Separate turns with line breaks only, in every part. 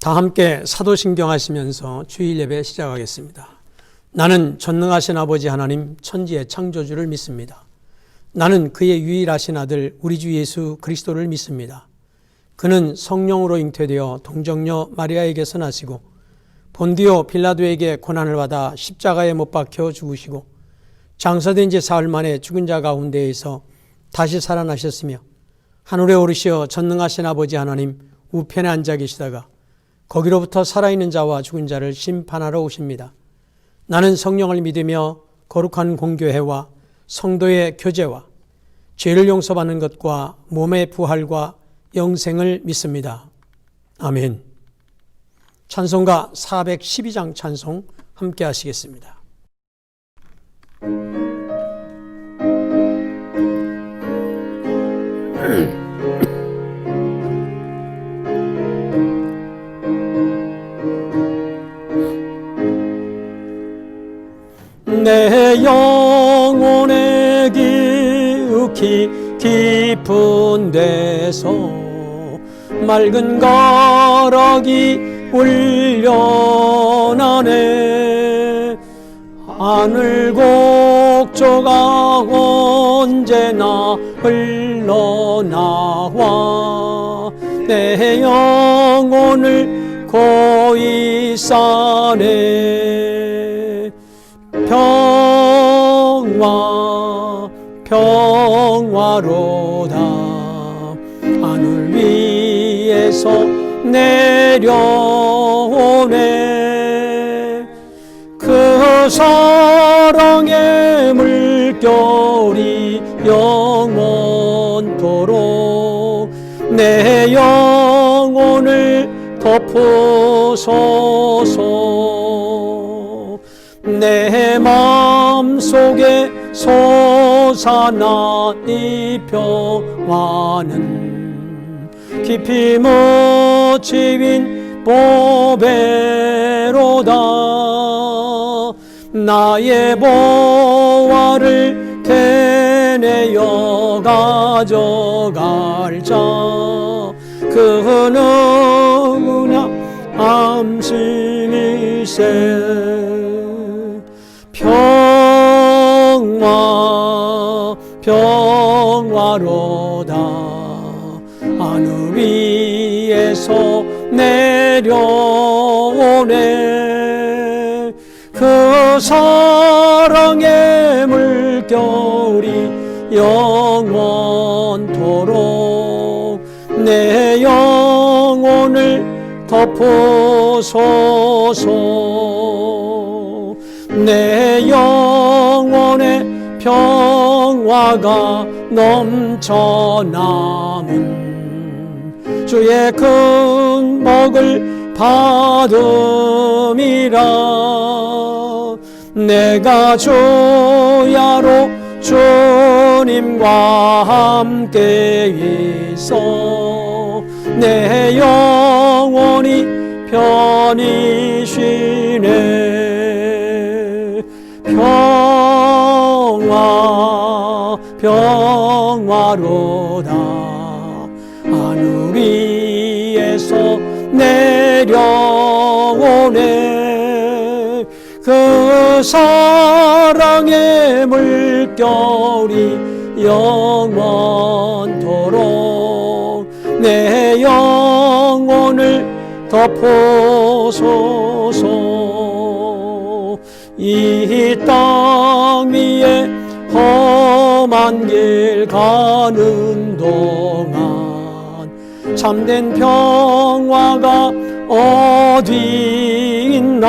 다 함께 사도신경 하시면서 주일 예배 시작하겠습니다. 나는 전능하신 아버지 하나님 천지의 창조주를 믿습니다. 나는 그의 유일하신 아들 우리 주 예수 그리스도를 믿습니다. 그는 성령으로 잉태되어 동정녀 마리아에게서 나시고 본디오 빌라도에게 고난을 받아 십자가에 못 박혀 죽으시고 장사된 지 사흘 만에 죽은 자 가운데에서 다시 살아나셨으며 하늘에 오르시어 전능하신 아버지 하나님 우편에 앉아 계시다가 거기로부터 살아있는 자와 죽은 자를 심판하러 오십니다. 나는 성령을 믿으며 거룩한 공교회와 성도의 교제와 죄를 용서받는 것과 몸의 부활과 영생을 믿습니다. 아멘. 찬송가 412장 찬송 함께 하시겠습니다. 내 영혼의 기욱이 깊은 데서 맑은 가락이 울려나네. 하늘 곡조가 언제나 흘러나와 내 영혼을 고이 싸네. 평화로다 하늘 위에서 내려오네. 그 사랑의 물결이 영원토록 내 영혼을 덮으소서. 내 마음속에 솟아나 이 평화는 깊이 묻힌 보배로다. 나의 보화를 캐내어 가져갈 자 그 누구나 안심이세. 평화로다 하늘 위에서 내려오네. 그 사랑의 물결이 영원토록 내 영혼을 덮으소서. 내 영혼의 평화가 넘쳐남은 주의 큰 복을 받음이라. 내가 주야로 주님과 함께 있어 내 영혼이 편히 쉬네. 평화로다 하늘 위에서 내려오네. 그 사랑의 물결이 영원토록 내 영혼을 덮으소서. 이 땅 위에 험한 길 가는 동안 참된 평화가 어디 있나.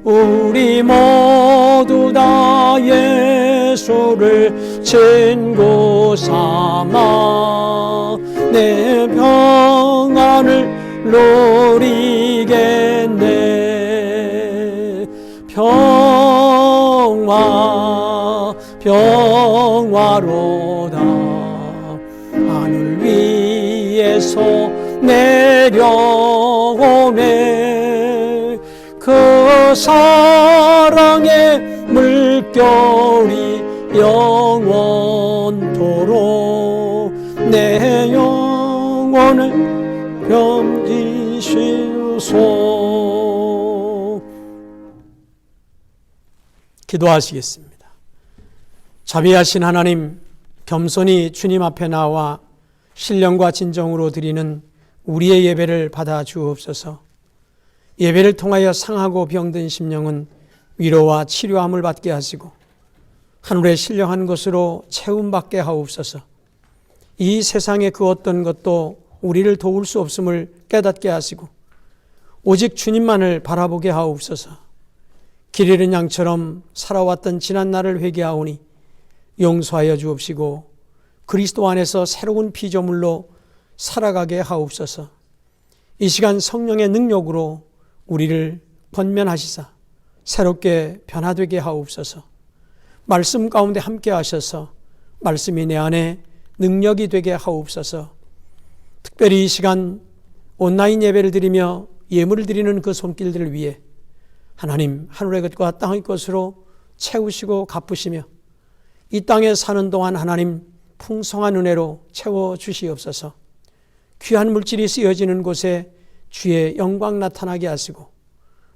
우리 모두 다 예수를 친구 삼아 내 평안을 누리겠네. 평화로다 하늘 위에서 내려오네. 그 사랑의 물결이 영원토록 내 영혼을 병지 주소. 기도하시겠습니다. 자비하신 하나님, 겸손히 주님 앞에 나와 신령과 진정으로 드리는 우리의 예배를 받아 주옵소서. 예배를 통하여 상하고 병든 심령은 위로와 치료함을 받게 하시고 하늘의 신령한 것으로 채움받게 하옵소서. 이 세상의 그 어떤 것도 우리를 도울 수 없음을 깨닫게 하시고 오직 주님만을 바라보게 하옵소서. 길 잃은 양처럼 살아왔던 지난 날을 회개하오니 용서하여 주옵시고 그리스도 안에서 새로운 피조물로 살아가게 하옵소서. 이 시간 성령의 능력으로 우리를 권면하시사 새롭게 변화되게 하옵소서. 말씀 가운데 함께 하셔서 말씀이 내 안에 능력이 되게 하옵소서. 특별히 이 시간 온라인 예배를 드리며 예물을 드리는 그 손길들을 위해 하나님 하늘의 것과 땅의 것으로 채우시고 갚으시며 이 땅에 사는 동안 하나님 풍성한 은혜로 채워주시옵소서. 귀한 물질이 쓰여지는 곳에 주의 영광 나타나게 하시고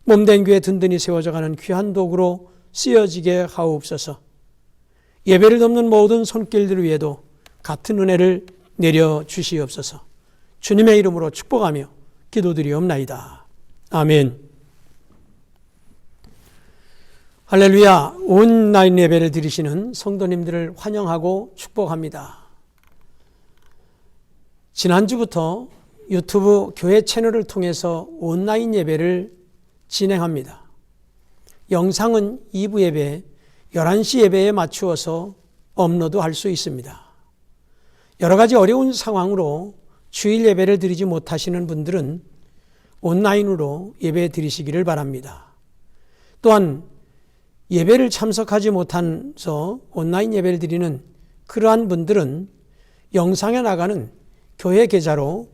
몸된 교회 든든히 세워져가는 귀한 도구로 쓰여지게 하옵소서. 예배를 돕는 모든 손길들 위에도 같은 은혜를 내려주시옵소서. 주님의 이름으로 축복하며 기도드리옵나이다. 아멘. 할렐루야. 온라인 예배를 드리시는 성도님들을 환영하고 축복합니다. 지난주부터 유튜브 교회 채널을 통해서 온라인 예배를 진행합니다. 영상은 2부 예배, 11시 예배에 맞추어서 업로드할 수 있습니다. 여러 가지 어려운 상황으로 주일 예배를 드리지 못하시는 분들은 온라인으로 예배 드리시기를 바랍니다. 또한 예배를 참석하지 못해서 온라인 예배를 드리는 그러한 분들은 영상에 나가는 교회 계좌로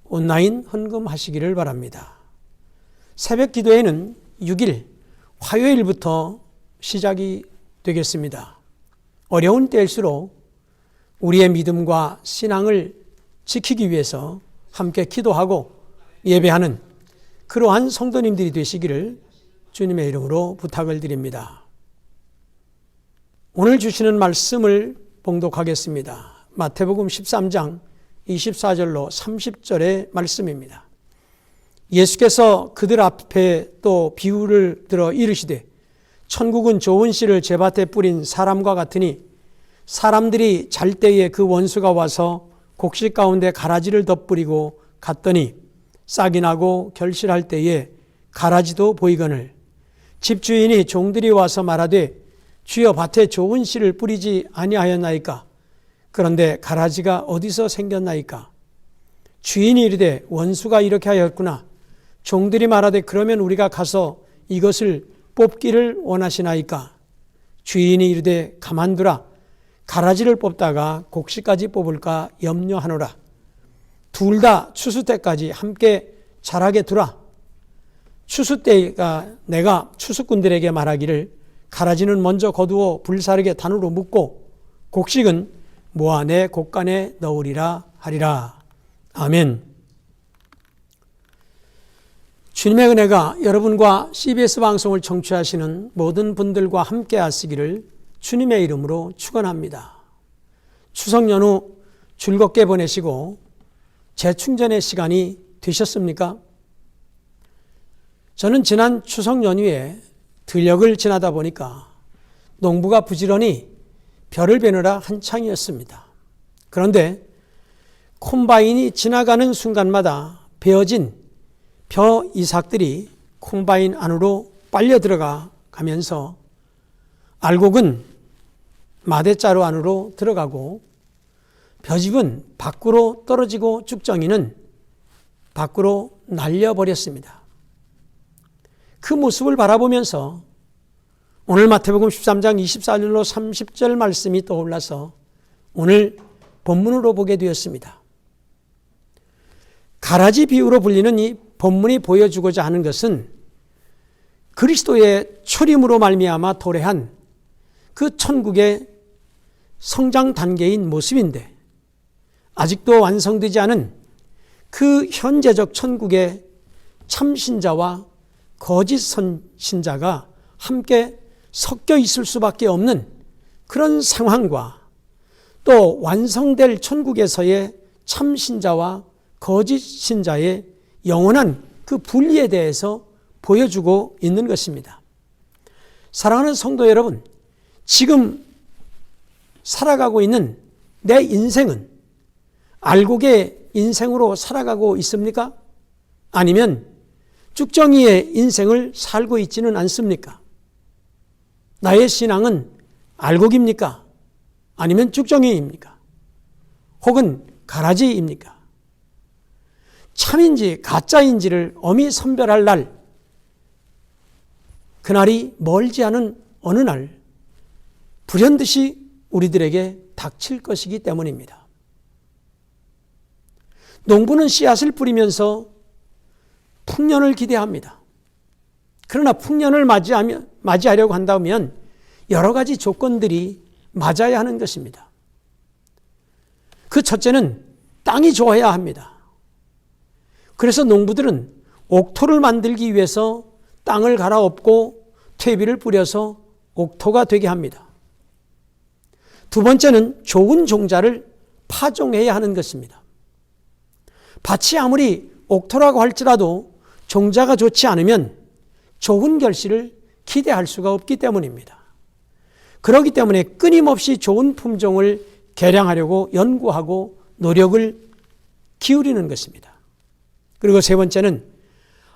온라인 헌금하시기를 바랍니다. 새벽 기도회는 6일 화요일부터 시작이 되겠습니다. 어려운 때일수록 우리의 믿음과 신앙을 지키기 위해서 함께 기도하고 예배하는 그러한 성도님들이 되시기를 주님의 이름으로 부탁을 드립니다. 오늘 주시는 말씀을 봉독하겠습니다. 마태복음 13장 24절로 30절의 말씀입니다. 예수께서 그들 앞에 또 비유를 들어 이르시되 천국은 좋은 씨를 제밭에 뿌린 사람과 같으니 사람들이 잘 때에 그 원수가 와서 곡식 가운데 가라지를 덧뿌리고 갔더니 싹이 나고 결실할 때에 가라지도 보이거늘 집주인이 종들이 와서 말하되 주여 밭에 좋은 씨를 뿌리지 아니하였나이까? 그런데 가라지가 어디서 생겼나이까? 주인이 이르되 원수가 이렇게 하였구나. 종들이 말하되 그러면 우리가 가서 이것을 뽑기를 원하시나이까? 주인이 이르되 가만두라. 가라지를 뽑다가 곡식까지 뽑을까 염려하노라. 둘 다 추수 때까지 함께 자라게 두라. 추수 때가 내가 추수꾼들에게 말하기를 가라지는 먼저 거두어 불사르게 단으로 묶고 곡식은 모아 내 곡간에 넣으리라 하리라. 아멘. 주님의 은혜가 여러분과 CBS 방송을 청취하시는 모든 분들과 함께 하시기를 주님의 이름으로 축원합니다. 추석 연휴 즐겁게 보내시고 재충전의 시간이 되셨습니까? 저는 지난 추석 연휴에 들녘을 지나다 보니까 농부가 부지런히 벼를 베느라 한창이었습니다. 그런데 콤바인이 지나가는 순간마다 베어진 벼 이삭들이 콤바인 안으로 빨려 들어가면서 알곡은 마대자루 안으로 들어가고 벼집은 밖으로 떨어지고 쭉정이는 밖으로 날려버렸습니다. 그 모습을 바라보면서 오늘 마태복음 13장 24절로 30절 말씀이 떠올라서 오늘 본문으로 보게 되었습니다. 가라지 비유로 불리는 이 본문이 보여주고자 하는 것은 그리스도의 초림으로 말미암아 도래한 그 천국의 성장 단계인 모습인데 아직도 완성되지 않은 그 현재적 천국의 참신자와 거짓 신자가 함께 섞여 있을 수밖에 없는 그런 상황과 또 완성될 천국에서의 참신자와 거짓 신자의 영원한 그 분리에 대해서 보여주고 있는 것입니다. 사랑하는 성도 여러분, 지금 살아가고 있는 내 인생은 알곡의 인생으로 살아가고 있습니까? 아니면 쭉정이의 인생을 살고 있지는 않습니까? 나의 신앙은 알곡입니까? 아니면 쭉정이입니까? 혹은 가라지입니까? 참인지 가짜인지를 엄히 선별할 날, 그날이 멀지 않은 어느 날 불현듯이 우리들에게 닥칠 것이기 때문입니다. 농부는 씨앗을 뿌리면서 풍년을 기대합니다. 그러나 풍년을 맞이하려고 한다면 여러 가지 조건들이 맞아야 하는 것입니다. 그 첫째는 땅이 좋아야 합니다. 그래서 농부들은 옥토를 만들기 위해서 땅을 갈아엎고 퇴비를 뿌려서 옥토가 되게 합니다. 두 번째는 좋은 종자를 파종해야 하는 것입니다. 밭이 아무리 옥토라고 할지라도 종자가 좋지 않으면 좋은 결실을 기대할 수가 없기 때문입니다. 그렇기 때문에 끊임없이 좋은 품종을 개량하려고 연구하고 노력을 기울이는 것입니다. 그리고 세 번째는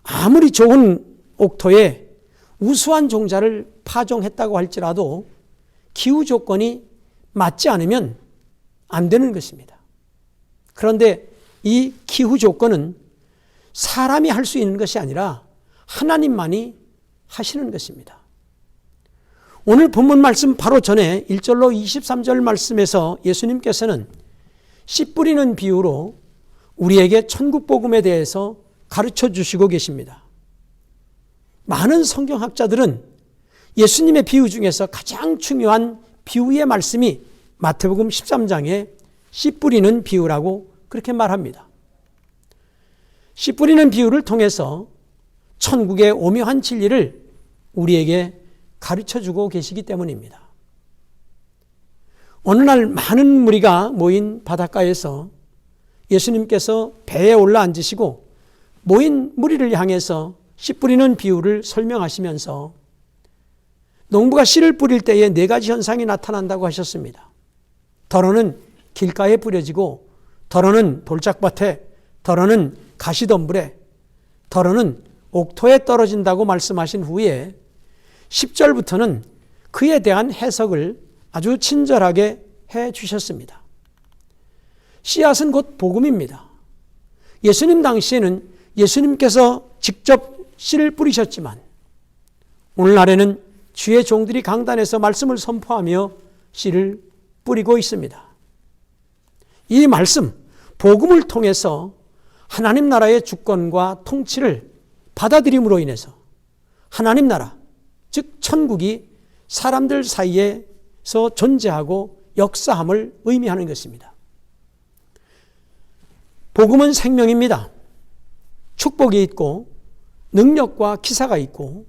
아무리 좋은 옥토에 우수한 종자를 파종했다고 할지라도 기후 조건이 맞지 않으면 안 되는 것입니다. 그런데 이 기후 조건은 사람이 할 수 있는 것이 아니라 하나님만이 하시는 것입니다. 오늘 본문 말씀 바로 전에 1절로 23절 말씀에서 예수님께서는 씨 뿌리는 비유로 우리에게 천국 복음에 대해서 가르쳐 주시고 계십니다. 많은 성경학자들은 예수님의 비유 중에서 가장 중요한 비유의 말씀이 마태복음 13장에 씨 뿌리는 비유라고 그렇게 말합니다. 씨 뿌리는 비유를 통해서 천국의 오묘한 진리를 우리에게 가르쳐주고 계시기 때문입니다. 어느 날 많은 무리가 모인 바닷가에서 예수님께서 배에 올라 앉으시고 모인 무리를 향해서 씨 뿌리는 비유를 설명하시면서 농부가 씨를 뿌릴 때에 네 가지 현상이 나타난다고 하셨습니다. 더러는 길가에 뿌려지고, 더러는 돌짝밭에, 더러는 가시덤불에, 더러는 옥토에 떨어진다고 말씀하신 후에 10절부터는 그에 대한 해석을 아주 친절하게 해 주셨습니다. 씨앗은 곧 복음입니다. 예수님 당시에는 예수님께서 직접 씨를 뿌리셨지만 오늘날에는 주의 종들이 강단에서 말씀을 선포하며 씨를 뿌리고 있습니다. 이 말씀, 복음을 통해서 하나님 나라의 주권과 통치를 받아들임으로 인해서 하나님 나라, 즉 천국이 사람들 사이에서 존재하고 역사함을 의미하는 것입니다. 복음은 생명입니다. 축복이 있고 능력과 기사가 있고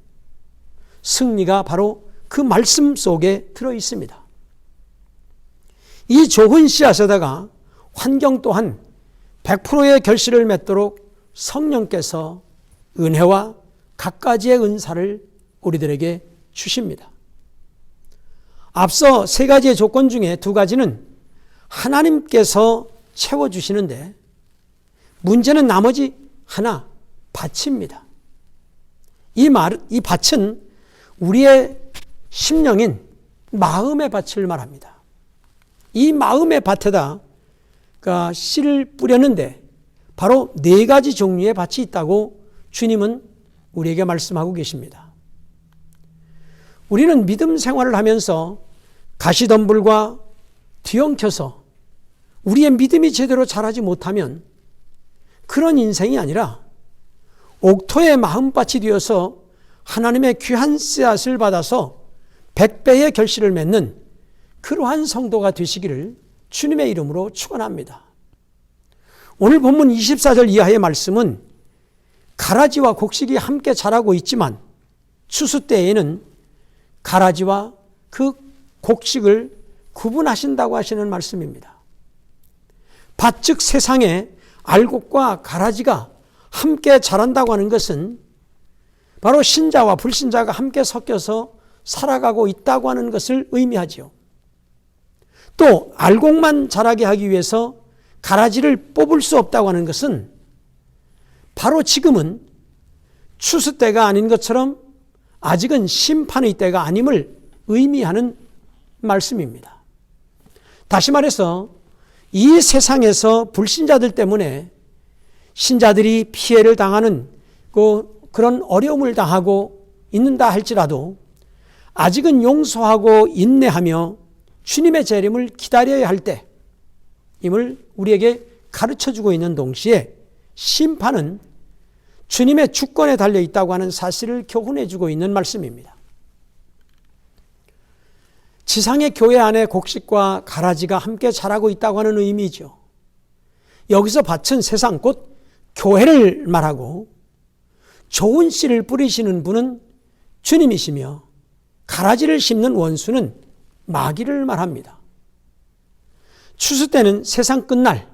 승리가 바로 그 말씀 속에 들어 있습니다. 이 좋은 씨앗에다가 환경 또한 100%의 결실을 맺도록 성령께서 은혜와 갖가지의 은사를 우리들에게 주십니다. 앞서 세 가지의 조건 중에 두 가지는 하나님께서 채워주시는데 문제는 나머지 하나, 밭입니다. 이 밭은 우리의 심령인 마음의 밭을 말합니다. 이 마음의 밭에다 씨를 뿌렸는데 바로 네 가지 종류의 밭이 있다고 주님은 우리에게 말씀하고 계십니다. 우리는 믿음 생활을 하면서 가시덤불과 뒤엉켜서 우리의 믿음이 제대로 자라지 못하면 그런 인생이 아니라 옥토의 마음밭이 되어서 하나님의 귀한 씨앗을 받아서 100배의 결실을 맺는 그러한 성도가 되시기를 주님의 이름으로 축원합니다. 오늘 본문 24절 이하의 말씀은 가라지와 곡식이 함께 자라고 있지만 추수 때에는 가라지와 그 곡식을 구분하신다고 하시는 말씀입니다. 밭 즉 세상에 알곡과 가라지가 함께 자란다고 하는 것은 바로 신자와 불신자가 함께 섞여서 살아가고 있다고 하는 것을 의미하지요. 또 알곡만 자라게 하기 위해서 가라지를 뽑을 수 없다고 하는 것은 바로 지금은 추수 때가 아닌 것처럼 아직은 심판의 때가 아님을 의미하는 말씀입니다. 다시 말해서 이 세상에서 불신자들 때문에 신자들이 피해를 당하는 그런 어려움을 당하고 있는다 할지라도 아직은 용서하고 인내하며 주님의 재림을 기다려야 할 때임을 우리에게 가르쳐주고 있는 동시에 심판은 주님의 주권에 달려 있다고 하는 사실을 교훈해주고 있는 말씀입니다. 지상의 교회 안에 곡식과 가라지가 함께 자라고 있다고 하는 의미죠. 여기서 밭은 세상 곧 교회를 말하고 좋은 씨를 뿌리시는 분은 주님이시며 가라지를 심는 원수는 마귀를 말합니다. 추수 때는 세상 끝날,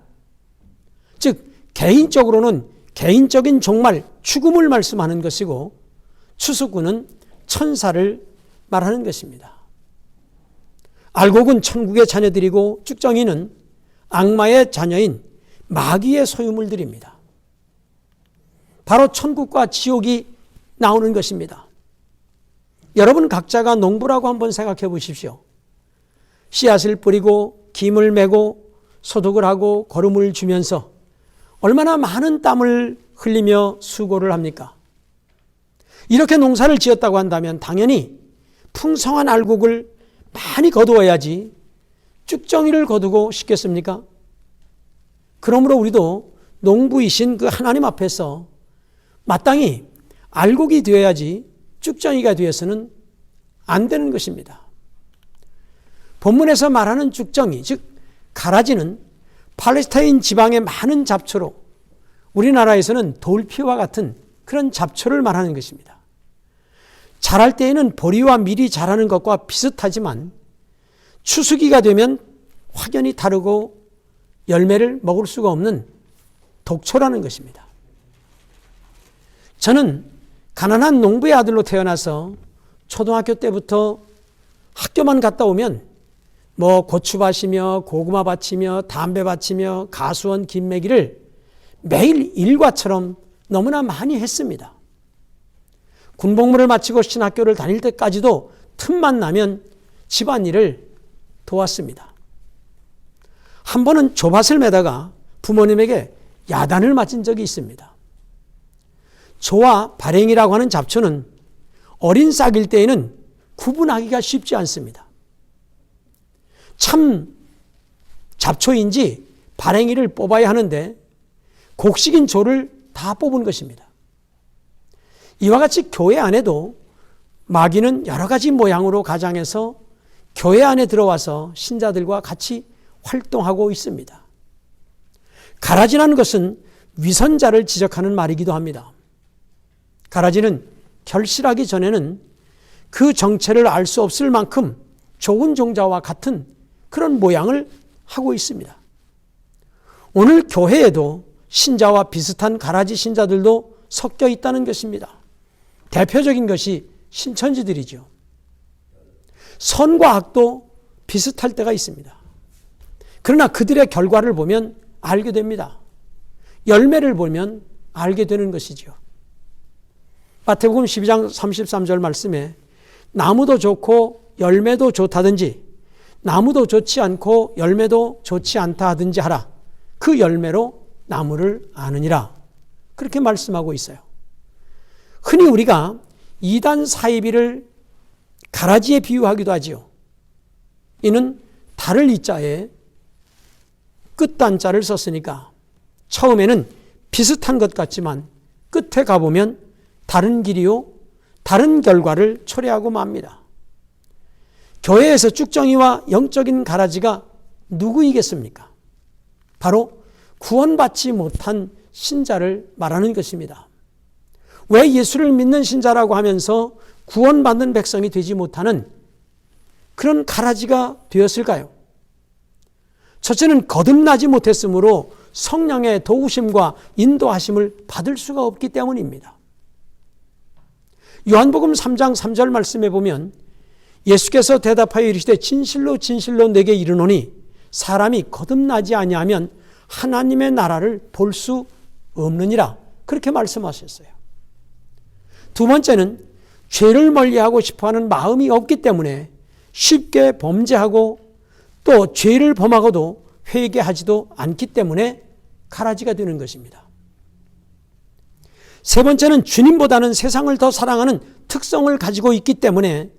즉 개인적으로는 개인적인 종말, 죽음을 말씀하는 것이고 추수꾼은 천사를 말하는 것입니다. 알곡은 천국의 자녀들이고 쭉정이는 악마의 자녀인 마귀의 소유물들입니다. 바로 천국과 지옥이 나오는 것입니다. 여러분 각자가 농부라고 한번 생각해 보십시오. 씨앗을 뿌리고 김을 메고 소독을 하고 거름을 주면서 얼마나 많은 땀을 흘리며 수고를 합니까? 이렇게 농사를 지었다고 한다면 당연히 풍성한 알곡을 많이 거두어야지 쭉정이를 거두고 싶겠습니까? 그러므로 우리도 농부이신 그 하나님 앞에서 마땅히 알곡이 되어야지 쭉정이가 되어서는 안 되는 것입니다. 본문에서 말하는 쭉정이, 즉 가라지는 팔레스타인 지방의 많은 잡초로 우리나라에서는 돌피와 같은 그런 잡초를 말하는 것입니다. 자랄 때에는 보리와 밀이 자라는 것과 비슷하지만 추수기가 되면 확연히 다르고 열매를 먹을 수가 없는 독초라는 것입니다. 저는 가난한 농부의 아들로 태어나서 초등학교 때부터 학교만 갔다 오면 고추밭이며 고구마밭이며 담배밭이며 가수원 김매기를 매일 일과처럼 너무나 많이 했습니다. 군복무를 마치고 신학교를 다닐 때까지도 틈만 나면 집안일을 도왔습니다. 한 번은 조밭을 매다가 부모님에게 야단을 맞은 적이 있습니다. 조와 발행이라고 하는 잡초는 어린 싹일 때에는 구분하기가 쉽지 않습니다. 참 잡초인지 발행이를 뽑아야 하는데 곡식인 조를 다 뽑은 것입니다. 이와 같이 교회 안에도 마귀는 여러 가지 모양으로 가장해서 교회 안에 들어와서 신자들과 같이 활동하고 있습니다. 가라지라는 것은 위선자를 지적하는 말이기도 합니다. 가라지는 결실하기 전에는 그 정체를 알 수 없을 만큼 좋은 종자와 같은 그런 모양을 하고 있습니다. 오늘 교회에도 신자와 비슷한 가라지 신자들도 섞여 있다는 것입니다. 대표적인 것이 신천지들이죠. 선과 악도 비슷할 때가 있습니다. 그러나 그들의 결과를 보면 알게 됩니다. 열매를 보면 알게 되는 것이죠. 마태복음 12장 33절 말씀에 나무도 좋고 열매도 좋다든지 나무도 좋지 않고 열매도 좋지 않다 하든지 하라. 그 열매로 나무를 아느니라. 그렇게 말씀하고 있어요. 흔히 우리가 이단 사이비를 가라지에 비유하기도 하지요. 이는 달을 이자에 끝단자를 썼으니까 처음에는 비슷한 것 같지만 끝에 가보면 다른 길이요 다른 결과를 초래하고 맙니다. 교회에서 쭉정이와 영적인 가라지가 누구이겠습니까? 바로 구원받지 못한 신자를 말하는 것입니다. 왜 예수를 믿는 신자라고 하면서 구원받는 백성이 되지 못하는 그런 가라지가 되었을까요? 첫째는 거듭나지 못했으므로 성령의 도우심과 인도하심을 받을 수가 없기 때문입니다. 요한복음 3장 3절 말씀에 보면 예수께서 대답하여 이르시되 진실로 진실로 내게 이르노니 사람이 거듭나지 아니하면 하나님의 나라를 볼 수 없느니라, 그렇게 말씀하셨어요. 두 번째는 죄를 멀리하고 싶어하는 마음이 없기 때문에 쉽게 범죄하고 또 죄를 범하고도 회개하지도 않기 때문에 가라지가 되는 것입니다. 세 번째는 주님보다는 세상을 더 사랑하는 특성을 가지고 있기 때문에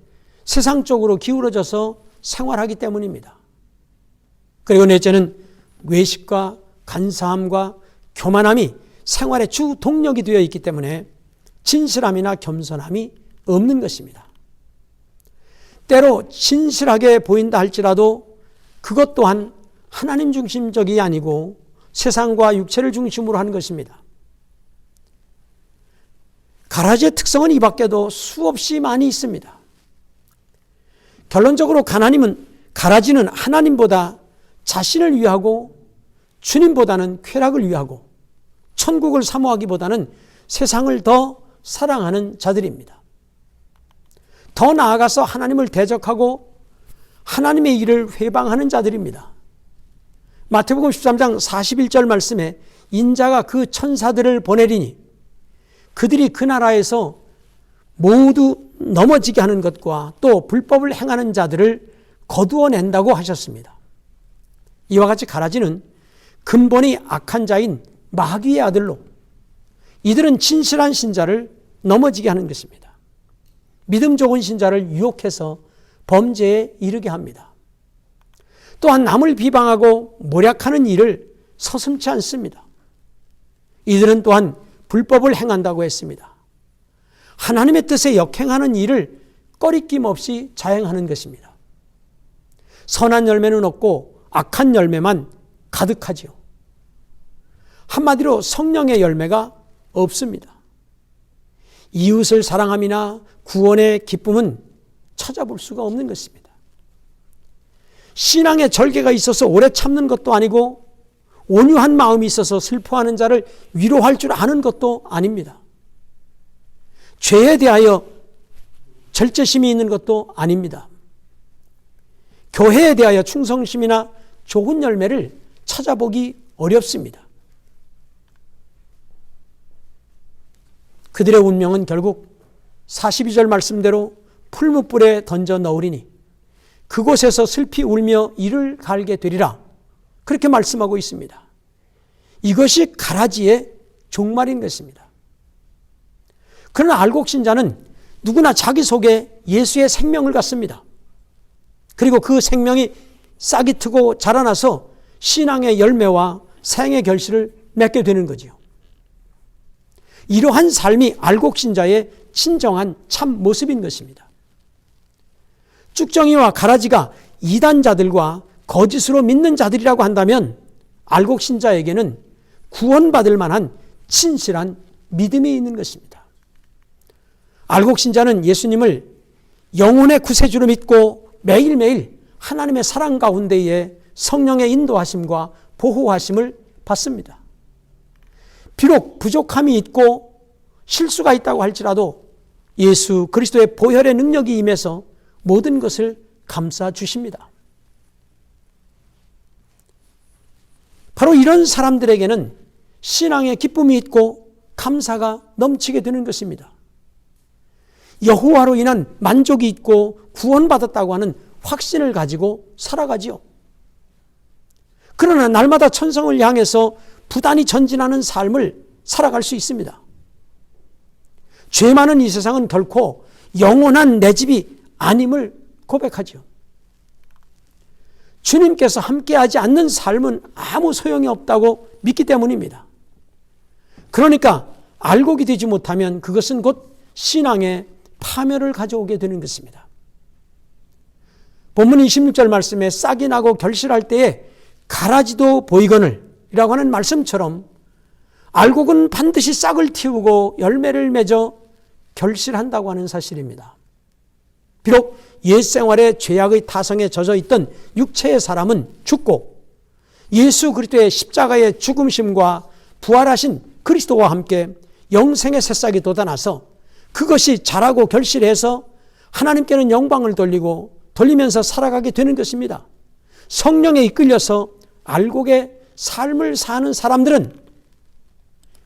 세상 쪽으로 기울어져서 생활하기 때문입니다. 그리고 넷째는 외식과 간사함과 교만함이 생활의 주 동력이 되어 있기 때문에 진실함이나 겸손함이 없는 것입니다. 때로 진실하게 보인다 할지라도 그것 또한 하나님 중심적이 아니고 세상과 육체를 중심으로 하는 것입니다. 가라지의 특성은 이 밖에도 수없이 많이 있습니다. 결론적으로 가라지는 하나님보다 자신을 위하고 주님보다는 쾌락을 위하고 천국을 사모하기보다는 세상을 더 사랑하는 자들입니다. 더 나아가서 하나님을 대적하고 하나님의 일을 회방하는 자들입니다. 마태복음 13장 41절 말씀에 인자가 그 천사들을 보내리니 그들이 그 나라에서 모두 넘어지게 하는 것과 또 불법을 행하는 자들을 거두어낸다고 하셨습니다. 이와 같이 가라지는 근본이 악한 자인 마귀의 아들로 이들은 진실한 신자를 넘어지게 하는 것입니다. 믿음 좋은 신자를 유혹해서 범죄에 이르게 합니다. 또한 남을 비방하고 모략하는 일을 서슴지 않습니다. 이들은 또한 불법을 행한다고 했습니다. 하나님의 뜻에 역행하는 일을 꺼리낌 없이 자행하는 것입니다. 선한 열매는 없고 악한 열매만 가득하지요. 한마디로 성령의 열매가 없습니다. 이웃을 사랑함이나 구원의 기쁨은 찾아볼 수가 없는 것입니다. 신앙의 절개가 있어서 오래 참는 것도 아니고 온유한 마음이 있어서 슬퍼하는 자를 위로할 줄 아는 것도 아닙니다. 죄에 대하여 절제심이 있는 것도 아닙니다. 교회에 대하여 충성심이나 좋은 열매를 찾아보기 어렵습니다. 그들의 운명은 결국 42절 말씀대로 풀무불에 던져 넣으리니 그곳에서 슬피 울며 이를 갈게 되리라, 그렇게 말씀하고 있습니다. 이것이 가라지의 종말인 것입니다. 그러나 알곡신자는 누구나 자기 속에 예수의 생명을 갖습니다. 그리고 그 생명이 싹이 트고 자라나서 신앙의 열매와 생의 결실을 맺게 되는 거지요. 이러한 삶이 알곡신자의 진정한 참 모습인 것입니다. 쭉정이와 가라지가 이단자들과 거짓으로 믿는 자들이라고 한다면 알곡신자에게는 구원받을 만한 진실한 믿음이 있는 것입니다. 알곡신자는 예수님을 영혼의 구세주로 믿고 매일매일 하나님의 사랑 가운데에 성령의 인도하심과 보호하심을 받습니다. 비록 부족함이 있고 실수가 있다고 할지라도 예수 그리스도의 보혈의 능력이 임해서 모든 것을 감싸 주십니다. 바로 이런 사람들에게는 신앙의 기쁨이 있고 감사가 넘치게 되는 것입니다. 여호와로 인한 만족이 있고 구원받았다고 하는 확신을 가지고 살아가지요. 그러나 날마다 천성을 향해서 부단히 전진하는 삶을 살아갈 수 있습니다. 죄 많은 이 세상은 결코 영원한 내 집이 아님을 고백하죠. 주님께서 함께하지 않는 삶은 아무 소용이 없다고 믿기 때문입니다. 그러니까 알곡이 되지 못하면 그것은 곧 신앙의 파멸을 가져오게 되는 것입니다. 본문 26절 말씀에 싹이 나고 결실할 때에 가라지도 보이거늘 이라고 하는 말씀처럼 알곡은 반드시 싹을 틔우고 열매를 맺어 결실한다고 하는 사실입니다. 비록 옛생활의 죄악의 타성에 젖어 있던 육체의 사람은 죽고 예수 그리스도의 십자가의 죽음심과 부활하신 그리스도와 함께 영생의 새싹이 돋아나서 그것이 자라고 결실해서 하나님께는 영광을 돌리면서 살아가게 되는 것입니다. 성령에 이끌려서 알곡의 삶을 사는 사람들은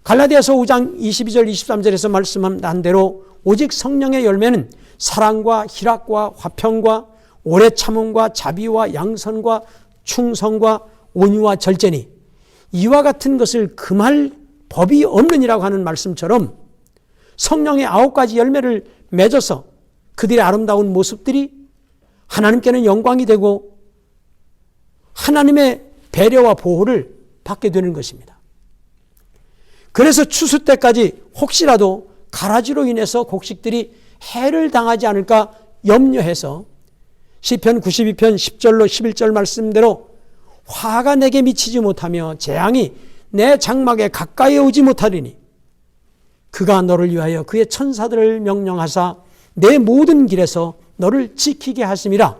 갈라디아서 5장 22절 23절에서 말씀한 대로 오직 성령의 열매는 사랑과 희락과 화평과 오래 참음과 자비와 양선과 충성과 온유와 절제니 이와 같은 것을 금할 법이 없느니라고 하는 말씀처럼 성령의 9가지 열매를 맺어서 그들의 아름다운 모습들이 하나님께는 영광이 되고 하나님의 배려와 보호를 받게 되는 것입니다. 그래서 추수 때까지 혹시라도 가라지로 인해서 곡식들이 해를 당하지 않을까 염려해서 시편 92편 10절로 11절 말씀대로 화가 내게 미치지 못하며 재앙이 내 장막에 가까이 오지 못하리니 그가 너를 위하여 그의 천사들을 명령하사 내 모든 길에서 너를 지키게 하심이라.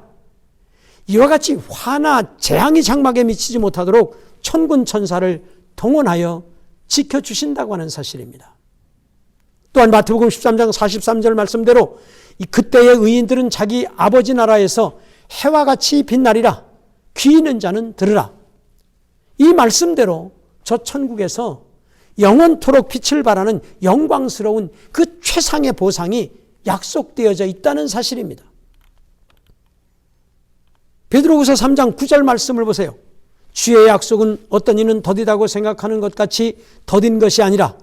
이와 같이 화나 재앙이 장막에 미치지 못하도록 천군 천사를 동원하여 지켜주신다고 하는 사실입니다. 또한 마태복음 13장 43절 말씀대로 그때의 의인들은 자기 아버지 나라에서 해와 같이 빛나리라. 귀 있는 자는 들으라. 이 말씀대로 저 천국에서 영원토록 빛을 발하는 영광스러운 그 최상의 보상이 약속되어져 있다는 사실입니다. 베드로후서 3장 9절 말씀을 보세요. 주의 약속은 어떤 이는 더디다고 생각하는 것 같이 더딘 것이 아니라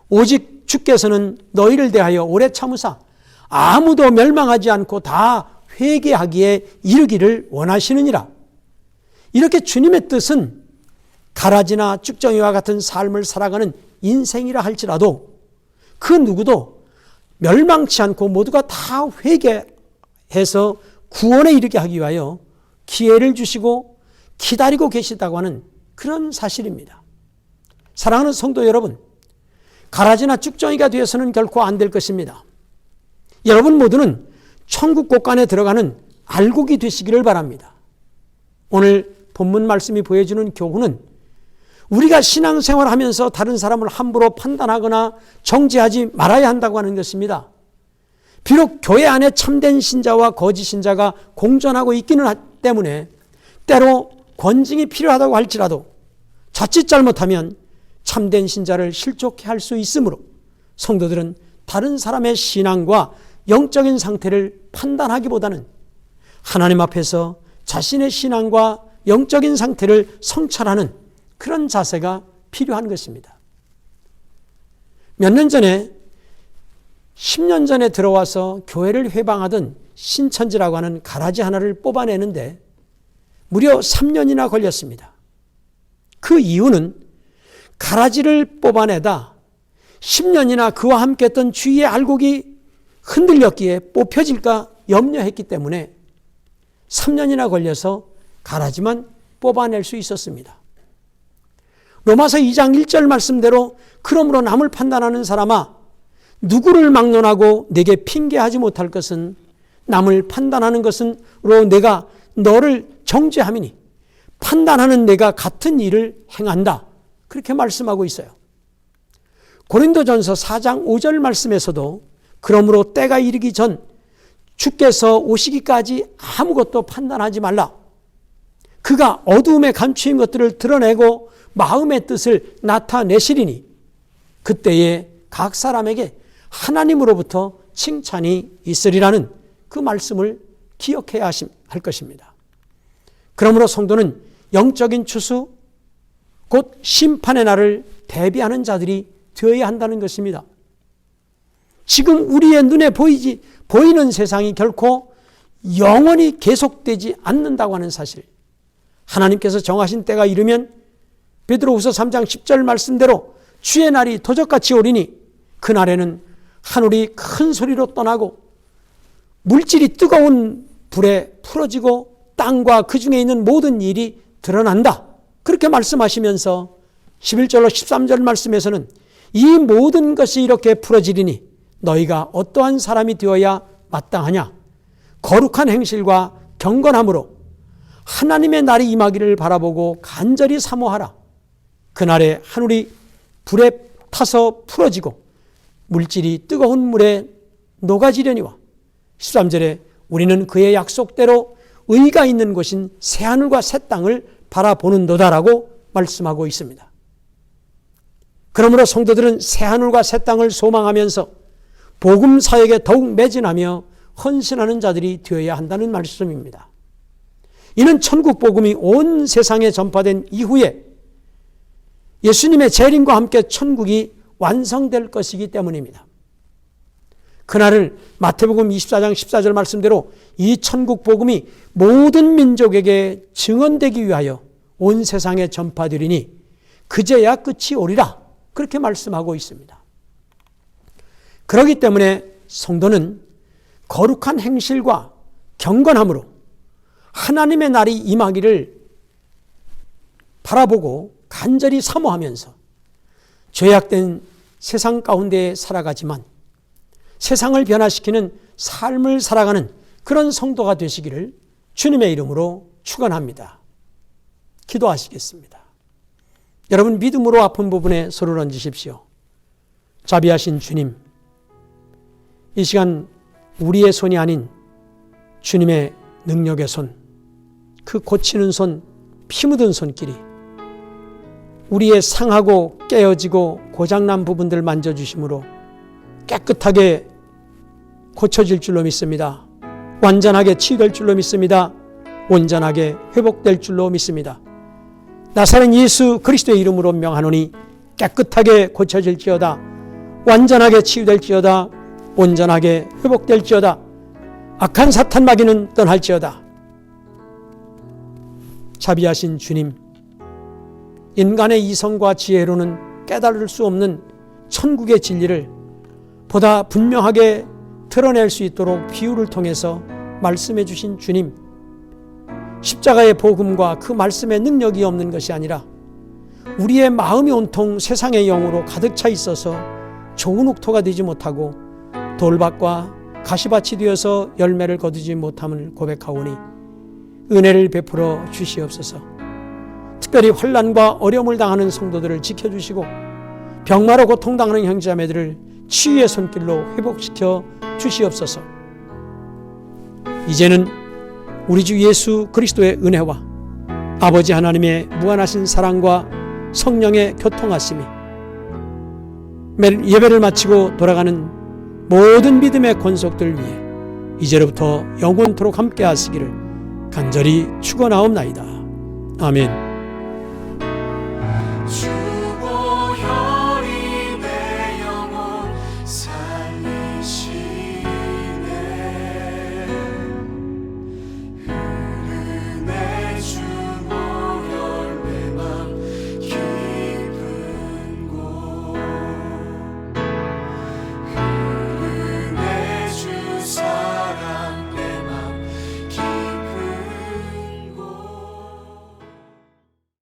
오직 주께서는 너희를 대하여 오래 참으사 아무도 멸망하지 않고 다 회개하기에 이르기를 원하시느니라. 이렇게 주님의 뜻은 가라지나 쭉정이와 같은 삶을 살아가는 인생이라 할지라도 그 누구도 멸망치 않고 모두가 다 회개해서 구원에 이르게 하기 위하여 기회를 주시고 기다리고 계시다고 하는 그런 사실입니다. 사랑하는 성도 여러분, 가라지나 쭉정이가 되어서는 결코 안 될 것입니다. 여러분 모두는 천국 곳간에 들어가는 알곡이 되시기를 바랍니다. 오늘 본문 말씀이 보여주는 교훈은 우리가 신앙생활을 하면서 다른 사람을 함부로 판단하거나 정죄하지 말아야 한다고 하는 것입니다. 비록 교회 안에 참된 신자와 거짓 신자가 공존하고 있기는 때문에 때로 권징이 필요하다고 할지라도 자칫 잘못하면 참된 신자를 실족해 할 수 있으므로 성도들은 다른 사람의 신앙과 영적인 상태를 판단하기보다는 하나님 앞에서 자신의 신앙과 영적인 상태를 성찰하는 그런 자세가 필요한 것입니다. 몇 년 전에 10년 전에 들어와서 교회를 회방하던 신천지라고 하는 가라지 하나를 뽑아내는데 무려 3년이나 걸렸습니다. 그 이유는 가라지를 뽑아내다 10년이나 그와 함께 했던 주위의 알곡이 흔들렸기에 뽑혀질까 염려했기 때문에 3년이나 걸려서 가라지만 뽑아낼 수 있었습니다. 로마서 2장 1절 말씀대로 그러므로 남을 판단하는 사람아 누구를 막론하고 내게 핑계하지 못할 것은 남을 판단하는 것은로 내가 너를 정죄함이니 판단하는 내가 같은 일을 행한다. 그렇게 말씀하고 있어요. 고린도전서 4장 5절 말씀에서도 그러므로 때가 이르기 전 주께서 오시기까지 아무것도 판단하지 말라. 그가 어두움에 감추인 것들을 드러내고 마음의 뜻을 나타내시리니 그때에 각 사람에게 하나님으로부터 칭찬이 있으리라는 그 말씀을 기억해야 할 것입니다. 그러므로 성도는 영적인 추수 곧 심판의 날을 대비하는 자들이 되어야 한다는 것입니다. 지금 우리의 눈에 보이는 세상이 결코 영원히 계속되지 않는다고 하는 사실, 하나님께서 정하신 때가 이르면 베드로후서 3장 10절 말씀대로 주의 날이 도적같이 오리니 그날에는 하늘이 큰 소리로 떠나고 물질이 뜨거운 불에 풀어지고 땅과 그 중에 있는 모든 일이 드러난다. 그렇게 말씀하시면서 11절로 13절 말씀에서는 이 모든 것이 이렇게 풀어지리니 너희가 어떠한 사람이 되어야 마땅하냐? 거룩한 행실과 경건함으로 하나님의 날이 임하기를 바라보고 간절히 사모하라. 그날에 하늘이 불에 타서 풀어지고 물질이 뜨거운 물에 녹아지려니와 13절에 우리는 그의 약속대로 의가 있는 곳인 새하늘과 새 땅을 바라보는도다라고 말씀하고 있습니다. 그러므로 성도들은 새하늘과 새 땅을 소망하면서 복음 사역에 더욱 매진하며 헌신하는 자들이 되어야 한다는 말씀입니다. 이는 천국 복음이 온 세상에 전파된 이후에 예수님의 재림과 함께 천국이 완성될 것이기 때문입니다. 그날을 마태복음 24장 14절 말씀대로 이 천국 복음이 모든 민족에게 증언되기 위하여 온 세상에 전파되리니 그제야 끝이 오리라. 그렇게 말씀하고 있습니다. 그렇기 때문에 성도는 거룩한 행실과 경건함으로 하나님의 날이 임하기를 바라보고 간절히 사모하면서 죄악된 세상 가운데 살아가지만 세상을 변화시키는 삶을 살아가는 그런 성도가 되시기를 주님의 이름으로 축원합니다. 기도하시겠습니다. 여러분 믿음으로 아픈 부분에 손을 얹으십시오. 자비하신 주님, 이 시간 우리의 손이 아닌 주님의 능력의 손, 그 고치는 손, 피 묻은 손길이 우리의 상하고 깨어지고 고장난 부분들 만져주심으로 깨끗하게 고쳐질 줄로 믿습니다. 완전하게 치유될 줄로 믿습니다. 온전하게 회복될 줄로 믿습니다. 나사렛 예수 그리스도의 이름으로 명하노니 깨끗하게 고쳐질지어다. 완전하게 치유될지어다. 온전하게 회복될지어다. 악한 사탄 마귀는 떠날지어다. 자비하신 주님, 인간의 이성과 지혜로는 깨달을 수 없는 천국의 진리를 보다 분명하게 드러낼 수 있도록 비유를 통해서 말씀해 주신 주님, 십자가의 복음과 그 말씀의 능력이 없는 것이 아니라 우리의 마음이 온통 세상의 영으로 가득 차 있어서 좋은 옥토가 되지 못하고 돌밭과 가시밭이 되어서 열매를 거두지 못함을 고백하오니 은혜를 베풀어 주시옵소서. 특별히 환난과 어려움을 당하는 성도들을 지켜주시고 병마로 고통당하는 형제자매들을 치유의 손길로 회복시켜 주시옵소서. 이제는 우리 주 예수 그리스도의 은혜와 아버지 하나님의 무한하신 사랑과 성령의 교통하심이 예배를 마치고 돌아가는 모든 믿음의 권속들 위해 이제로부터 영원토록 함께 하시기를 간절히 축원하옵나이다. 아멘.